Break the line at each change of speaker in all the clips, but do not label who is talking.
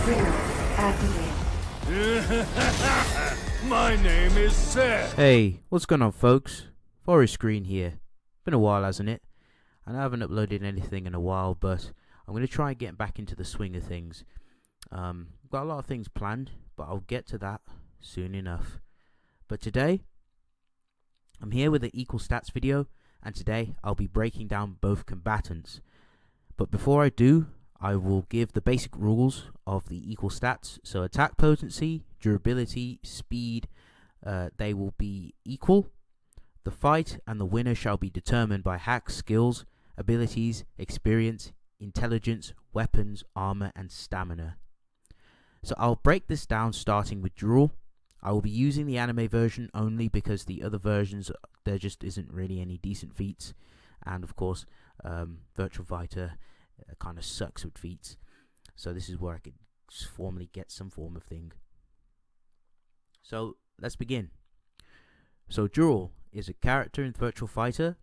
Trigger activated.
My name is Seth.
Hey, what's going on, folks? Forest Green here. Been a while, hasn't it? And I haven't uploaded anything in a while, but I'm going to try and get back into the swing of things. Got a lot of things planned, but I'll get to that soon enough. But today, I'm here with an equal stats video, and today I'll be breaking down both combatants. But before I do, I will give the basic rules of the equal stats. So attack potency, durability, speed, they will be equal. The fight and the winner shall be determined by hacks, skills, abilities, experience, intelligence, weapons, armor, and stamina. So I'll break this down starting with Dural. I will be using the anime version only because the other versions, there just isn't really any decent feats. And of course, Virtual Fighter kind of sucks with feats. So this is where I could formally get some form of thing. So let's begin. So Dural is a character in Virtual Fighter.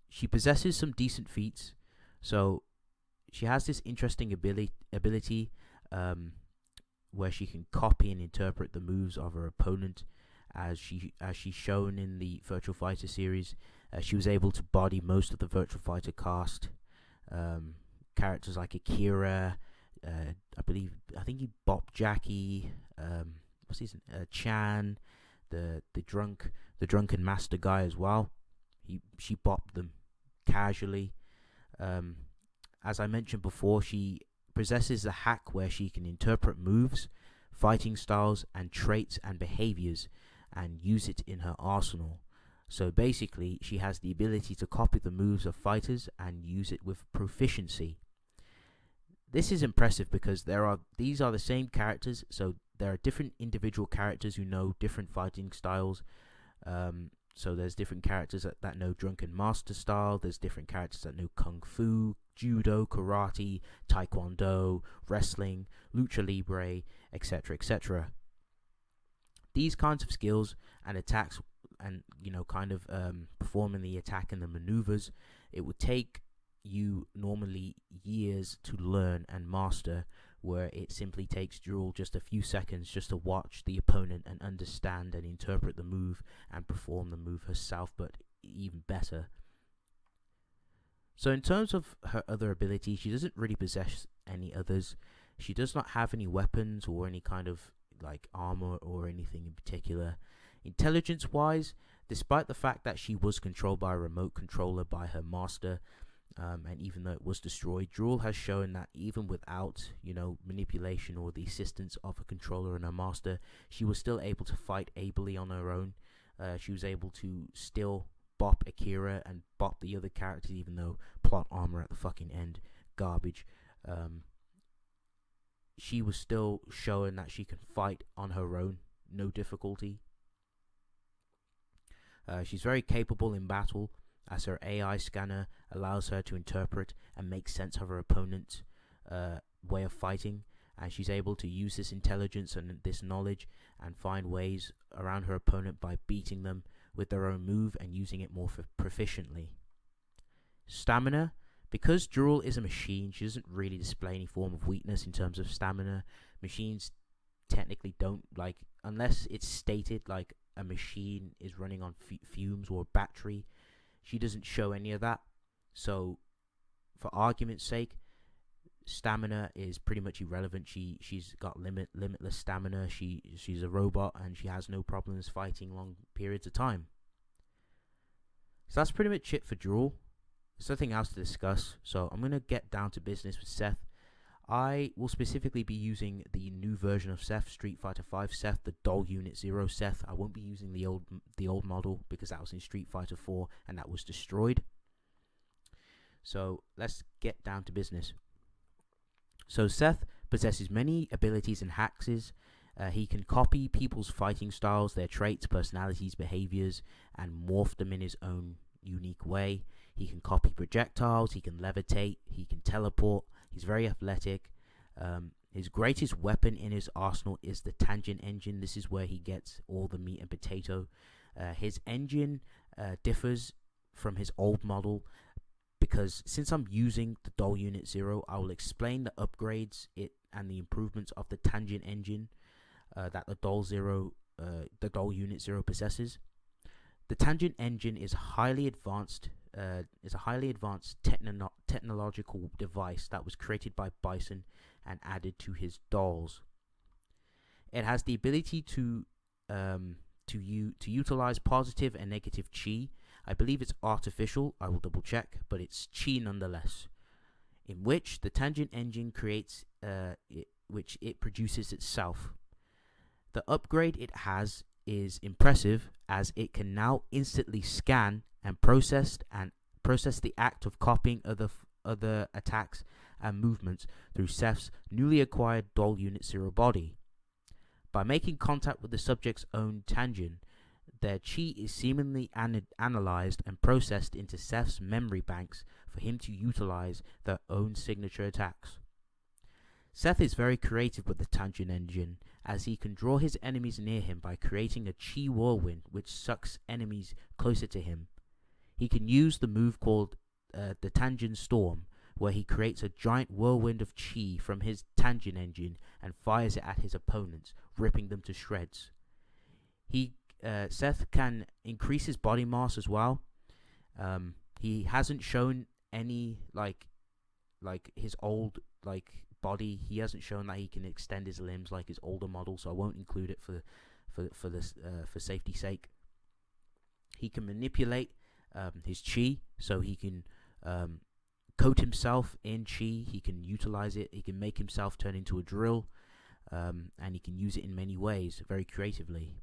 She possesses some decent feats. So she has this interesting ability where she can copy and interpret the moves of her opponent. As she's shown in the Virtual Fighter series, she was able to body most of the Virtual Fighter cast. Characters like Akira, I think he bopped Jackie. What's his name? Chan, the drunken master guy as well. She bopped them casually. As I mentioned before, she possesses a hack where she can interpret moves, fighting styles, and traits and behaviors, and use it in her arsenal. So basically, she has the ability to copy the moves of fighters and use it with proficiency. This is impressive because these are the same characters, so there are different individual characters who know different fighting styles. So there's different characters that know Drunken Master style, there's different characters that know Kung Fu, Judo, Karate, Taekwondo, Wrestling, Lucha Libre, etc., etc. These kinds of skills and attacks and performing the attack and the maneuvers, it would take you normally years to learn and master, where it simply takes Dural just a few seconds just to watch the opponent and understand and interpret the move and perform the move herself, but even better. So in terms of her other abilities, she doesn't really possess any others. She does not have any weapons or any kind of like armor or anything in particular. Intelligence wise, despite the fact that she was controlled by a remote controller by her master, and even though it was destroyed, Dural has shown that even without manipulation or the assistance of a controller and her master, she was still able to fight ably on her own. She was able to still bop Akira and bop the other characters, even though plot armor at the fucking end, garbage. She was still showing that she can fight on her own, no difficulty. She's very capable in battle, as her AI scanner allows her to interpret and make sense of her opponent's way of fighting, and she's able to use this intelligence and this knowledge and find ways around her opponent by beating them with their own move and using it more proficiently. Stamina, because Dural is a machine, she doesn't really display any form of weakness in terms of stamina. Machines technically don't, unless it's stated like a machine is running on fumes or a battery, she doesn't show any of that. So for argument's sake, stamina is pretty much irrelevant. She's got limitless stamina. She's a robot and she has no problems fighting long periods of time. So that's pretty much it for Dural. There's nothing else to discuss, so I'm going to get down to business with Seth. I will specifically be using the new version of Seth, Street Fighter V Seth, the Dull Unit 0 Seth. I won't be using the old model because that was in Street Fighter 4 and that was destroyed. So let's get down to business. So Seth possesses many abilities and hacks. He can copy people's fighting styles, their traits, personalities, behaviors, and morph them in his own unique way. He can copy projectiles, he can levitate, he can teleport. He's very athletic. His greatest weapon in his arsenal is the tangent engine. This is where he gets all the meat and potato. His engine differs from his old model because since I'm using the Dull Unit 0, I will explain the upgrades it and the improvements of the tangent engine that the Dural Unit 0 possesses. The tangent engine is highly advanced. Is a highly advanced technological device that was created by Bison and added to his dolls. It has the ability to utilize positive and negative chi. I believe it's artificial. I will double check, but it's chi nonetheless. In which the tangent engine creates, which it produces itself. The upgrade it has is impressive, as it can now instantly scan and process the act of copying other attacks and movements through Seth's newly acquired Dural Unit 0 body. By making contact with the subject's own tangent, their chi is seemingly analyzed and processed into Seth's memory banks for him to utilize their own signature attacks. Seth is very creative with the tangent engine, as he can draw his enemies near him by creating a chi whirlwind which sucks enemies closer to him. He can use the move called the Tangent Storm, where he creates a giant whirlwind of chi from his tangent engine and fires it at his opponents, ripping them to shreds. Seth can increase his body mass as well. He hasn't shown any like his old body. He hasn't shown that he can extend his limbs like his older model, so I won't include it for safety's sake. He can manipulate his chi, so he can coat himself in chi. He can utilize it. He can make himself turn into a drill, and he can use it in many ways, very creatively.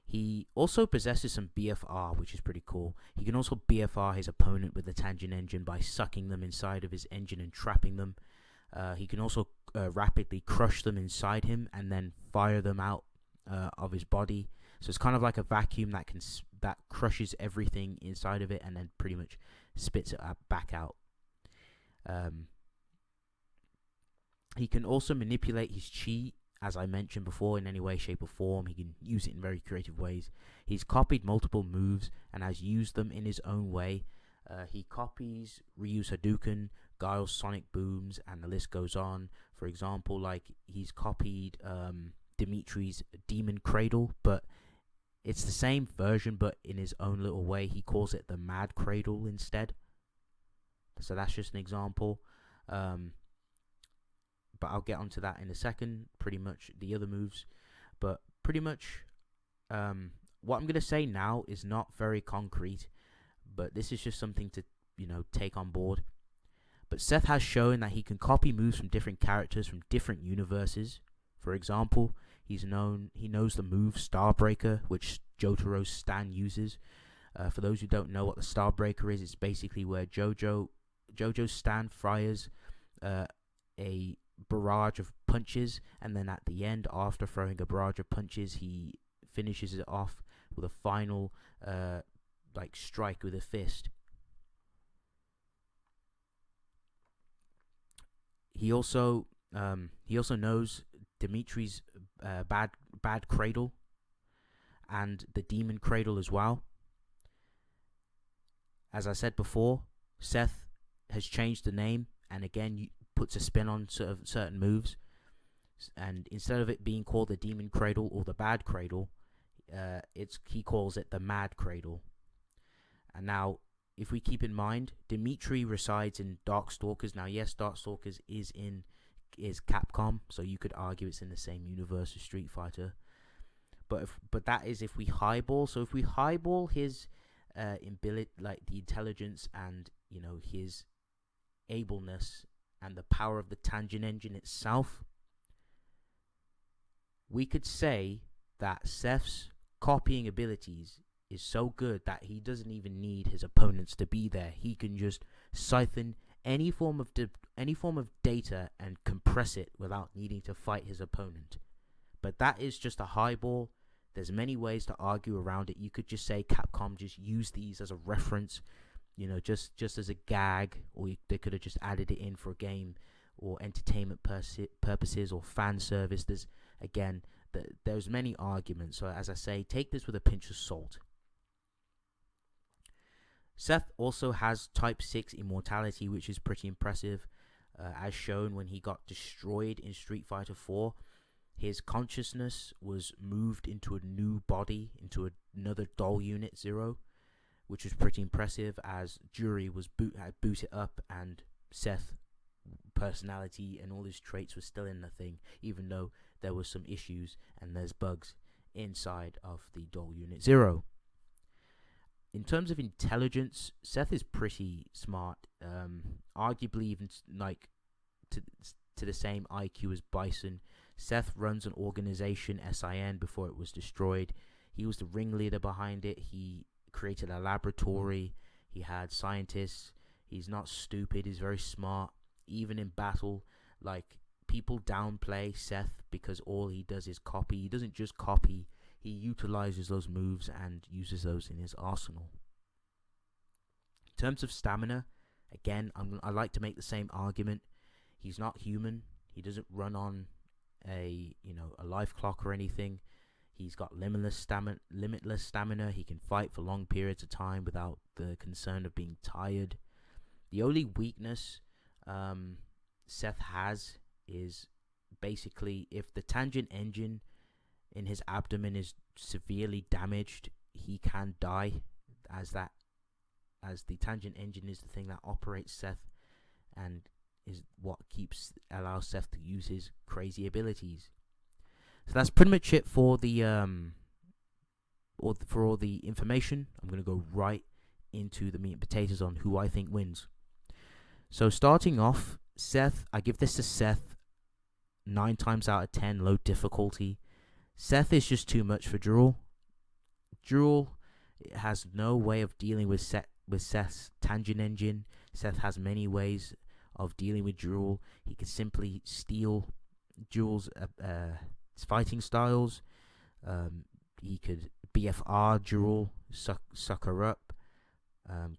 He also possesses some BFR, which is pretty cool. He can also BFR his opponent with the tangent engine by sucking them inside of his engine and trapping them. He can also rapidly crush them inside him and then fire them out of his body. So it's kind of like a vacuum that crushes everything inside of it and then pretty much spits it back out. He can also manipulate his chi, as I mentioned before, in any way, shape or form. He can use it in very creative ways. He's copied multiple moves and has used them in his own way. He copies Ryu's Hadouken, Guile's Sonic Booms, and the list goes on. For example, he's copied Dimitri's Demon Cradle, but it's the same version, but in his own little way. He calls it the Mad Cradle instead. So that's just an example. But I'll get onto that in a second, pretty much the other moves. But pretty much what I'm going to say now is not very concrete, but this is just something to, take on board. But Seth has shown that he can copy moves from different characters from different universes. For example, he knows the move Starbreaker, which Jotaro's Stan uses. For those who don't know what the Starbreaker is, it's basically where Jojo's Stan fires a barrage of punches, and then at the end, after throwing a barrage of punches, he finishes it off with a final strike with a fist. He also knows Dimitri's bad cradle and the demon cradle as well. As I said before, Seth has changed the name and again puts a spin on certain moves, and instead of it being called the demon cradle or the bad cradle, he calls it the mad cradle. And now, if we keep in mind, Dimitri resides in Darkstalkers. Now, yes, Darkstalkers is Capcom, so you could argue it's in the same universe as Street Fighter. But that is if we highball. So if we highball his ability, the intelligence and his ableness and the power of the tangent engine itself, we could say that Seth's copying abilities is so good that he doesn't even need his opponents to be there. He can just siphon any form of data and compress it without needing to fight his opponent. But that is just a highball. There's many ways to argue around it. You could just say Capcom just used these as a reference, just as a gag, or they could have just added it in for a game or entertainment purposes or fan service. There's many arguments. So as I say, take this with a pinch of salt. Seth also has Type 6 immortality, which is pretty impressive. as shown when he got destroyed in Street Fighter 4. His consciousness was moved into a new body, into another doll unit 0, which was pretty impressive, as Jury was had booted up and Seth personality and all his traits were still in the thing, even though there was some issues and there's bugs inside of the doll unit 0. In terms of intelligence, Seth is pretty smart, arguably even like to the same IQ as Bison. Seth runs an organization, SIN, before it was destroyed. He was the ringleader behind it. He created a laboratory. He had scientists. He's not stupid. He's very smart. Even in battle, like, people downplay Seth because all he does is copy. He doesn't just copy. He utilizes those moves and uses those in his arsenal. In terms of stamina, again, I like to make the same argument. He's not human. He doesn't run on a life clock or anything. He's got limitless stamina. He can fight for long periods of time without the concern of being tired. The only weakness Seth has is basically if the tangent engine in his abdomen is severely damaged, he can die, as the tangent engine is the thing that operates Seth and is what allows Seth to use his crazy abilities. So that's pretty much it for the all the information. I'm going to go right into the meat and potatoes on who I think wins. So starting off, Seth, I give this to Seth 9 times out of 10, low difficulty. Seth is just too much for Dural. Dural has no way of dealing with Seth's tangent engine. Seth has many ways of dealing with Dural. He could simply steal Dural's fighting styles. He could BFR Dural, suck her up,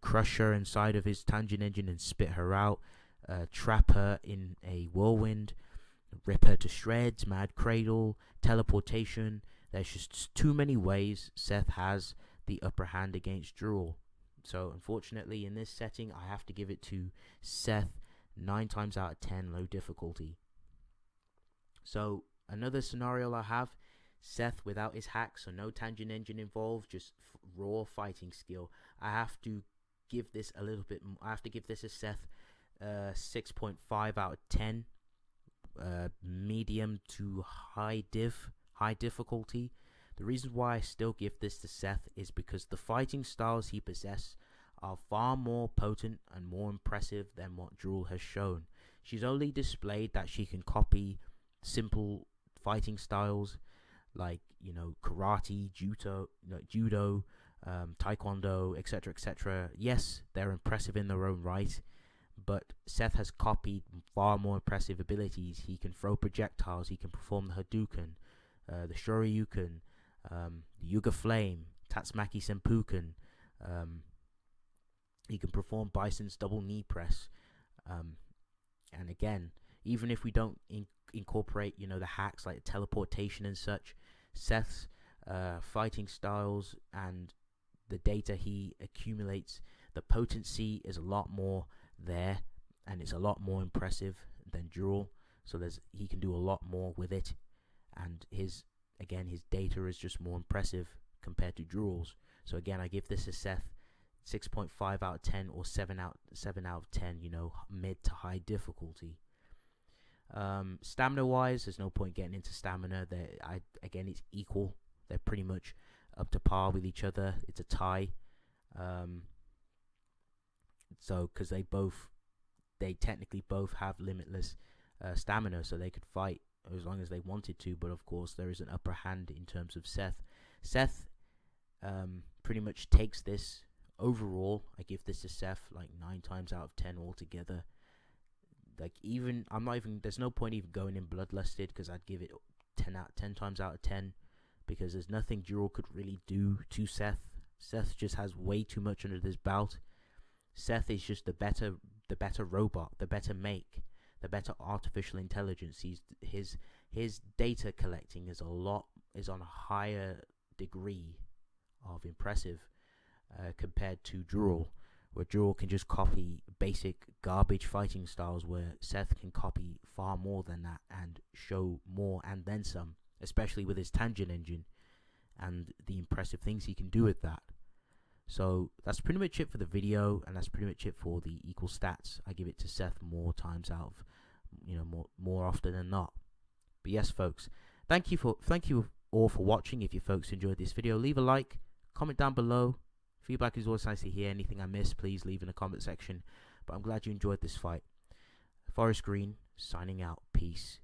crush her inside of his tangent engine and spit her out, trap her in a whirlwind, rip her to shreds, mad cradle, teleportation. There's just too many ways Seth has the upper hand against Dural. So unfortunately in this setting I have to give it to Seth 9 times out of 10, low difficulty. So another scenario I have, Seth without his hack, so no tangent engine involved, just raw fighting skill. I have to give this a little bit. I have to give this a Seth 6.5 out of 10, medium to high difficulty. The reason why I still give this to Seth is because the fighting styles he possesses are far more potent and more impressive than what Dural has shown. She's only displayed that she can copy simple fighting styles like karate, judo, taekwondo, etc. Yes, they're impressive in their own right, but Seth has copied far more impressive abilities. He can throw projectiles. He can perform the Hadouken, the Shoryuken, the Yuga Flame, Tatsumaki Senpuken. He can perform Bison's double knee press. And again, even if we don't incorporate, the hacks like teleportation and such, Seth's fighting styles and the data he accumulates, the potency is a lot more there, and it's a lot more impressive than Dural. So he can do a lot more with it, and his data is just more impressive compared to Dural's. So again, I give this a Seth 6.5 out of 10 or 7 out of 10, mid to high difficulty. Stamina wise, there's no point getting into stamina. It's equal. They're pretty much up to par with each other. It's a tie. So because they technically both have limitless stamina, so they could fight as long as they wanted to. But of course, there is an upper hand in terms of Seth. Seth pretty much takes this. Overall, I give this to Seth like 9 times out of 10 altogether. Like there's no point even going in bloodlusted, because I'd give it 10 times out of 10, because there's nothing Dural could really do to Seth. Seth just has way too much under this belt. Seth is just the better robot, the better make, the better artificial intelligence. His data collecting is on a higher degree of impressive compared to Dural, where Dural can just copy basic garbage fighting styles where Seth can copy far more than that and show more and then some, especially with his tangent engine and the impressive things he can do with that. So that's pretty much it for the video, and that's pretty much it for the equal stats. I give it to Seth more times out of, more often than not. But yes, folks, thank you all for watching. If you folks enjoyed this video, leave a like, comment down below. Feedback is always nice to hear. Anything I missed, please leave in the comment section. But I'm glad you enjoyed this fight. Forest Green signing out. Peace.